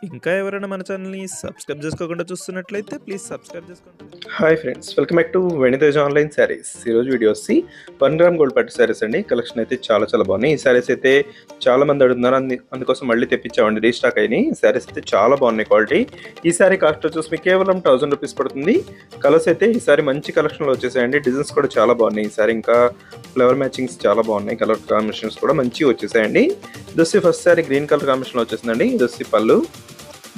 ఇంకా ఎవరైనా మన ఛానల్‌ని సబ్స్క్రైబ్ చేసుకోకుండా చూస్తున్నట్లయితే ప్లీజ్ సబ్స్క్రైబ్ చేసుకోండి. Hi friends, welcome back to వెనితేజ్ online saris. ఈరోజు వీడియో వచ్చి 1 గ్రామ్ గోల్డ్ పట్టు శారీస్ అండి. కలెక్షన్ అయితే చాలా బాగున్నాయి. ఈ శారీస్ అయితే చాలా మంది అడుగుతున్నారు, అందుకోసం మళ్ళీ తెప్పించామండి. రీస్టాక్ అయినాయి. శారీస్ అయితే చాలా బాగున్నాయి క్వాలిటీ. ఈ శారీ కాస్ట్ వచ్చేసి మీకు కేవలం 1000 రూపీస్ పడుతుంది. కలర్స్ అయితే ఈ సారీ మంచి కలెక్షన్లో వచ్చేసాయండి. డిజైన్స్ కూడా చాలా బాగున్నాయి. ఈ సారీ ఇంకా ఫ్లవర్ మ్యాచింగ్స్ చాలా బాగున్నాయి. కలర్ కాంబినేషన్స్ కూడా మంచిగా వచ్చేసాయండి. ఇది ఫస్ట్ శారీ గ్రీన్ కలర్ కాంబినేషన్లో వచ్చేసిందండి. ఇది పళ్ళు.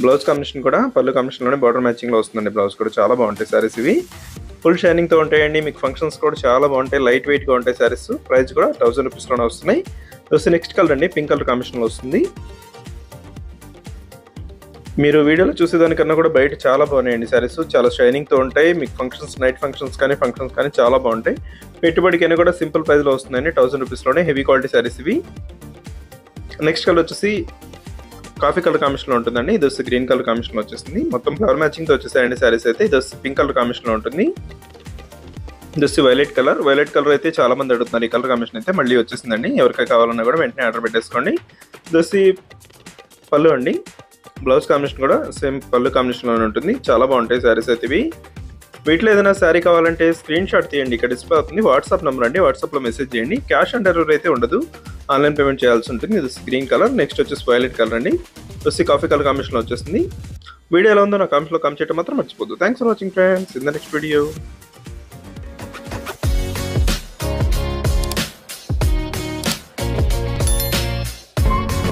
బ్లౌజ్ కాంబినేషన్ కూడా పళ్ళు కాంబినేషన్లోనే బార్డర్ మ్యాచింగ్లో వస్తుందండి. బ్లౌజ్ కూడా చాలా బాగుంటాయి శారీస్. ఇవి ఫుల్ షైనింగ్తో ఉంటాయండి. మీకు ఫంక్షన్స్ కూడా చాలా బాగుంటాయి. లైట్ వెయిట్గా ఉంటాయి శారీస్. ప్రైస్ కూడా 1000 రూపీస్లోనే వస్తున్నాయి. నెక్స్ట్ కలర్ అండి, పింక్ కలర్ కాంబినేషన్లో వస్తుంది. మీరు వీడియోలో చూసేదానికన్నా కూడా బయట చాలా బాగున్నాయండి శారీస్. చాలా షైనింగ్తో ఉంటాయి. మీకు ఫంక్షన్స్, నైట్ ఫంక్షన్స్ కానీ చాలా బాగుంటాయి. పెట్టుబడికైనా కూడా సింపుల్ ప్రైస్లో వస్తుందండి. 1000 రూపీస్లోనే హెవీ క్వాలిటీ శారీస్ ఇవి. నెక్స్ట్ కలర్ వచ్చేసి కాఫీ కలర్ కాంబినేషన్లో ఉంటుందండి. ఇది గ్రీన్ కలర్ కాంబినేషన్లో వచ్చేసింది. మొత్తం ఫ్లవర్ మ్యాచింగ్తో వచ్చేసాయండి శారీస్ అయితే. ఇది పింక్ కలర్ కాంబినేషన్లో ఉంటుంది. ఇది వైలెట్ కలర్ అయితే చాలా మంది అడుగుతున్నారు. ఈ కలర్ కాంబినేషన్ అయితే మళ్ళీ వచ్చేసిందండి. ఎవరికైనా కావాలన్నా కూడా వెంటనే ఆర్డర్ పెట్టేసుకోండి. ఇది పళ్ళు అండి. బ్లౌజ్ కాంబినేషన్ కూడా సేమ్ పళ్ళు కాంబినేషన్లోనే ఉంటుంది. చాలా బాగుంటాయి శారీస్ అయితే ఇవి. వీటిలో ఏదైనా శారీ కావాలంటే స్క్రీన్ షాట్ తీయండి. ఇక్కడ డిస్ప్లే అవుతుంది వాట్సాప్ నెంబర్ అండి. వాట్సాప్లో మెసేజ్ చేయండి. క్యాష్ ఆన్ డెలివరీ అయితే ఉండదు, ఆన్లైన్ పేమెంట్ చేయాల్సి ఉంటుంది. ఇది గ్రీన్ కలర్. నెక్స్ట్ వచ్చేసి వైలెట్ కలర్ అండి. కాఫీ కలర్ కాంబినేషన్లో వచ్చేస్తుంది. వీడియో ఎలా ఉందో నా కామెంట్స్లో కామెంట్ చేయడం మాత్రం మర్చిపోద్దు. Thanks for watching friends. In the next video.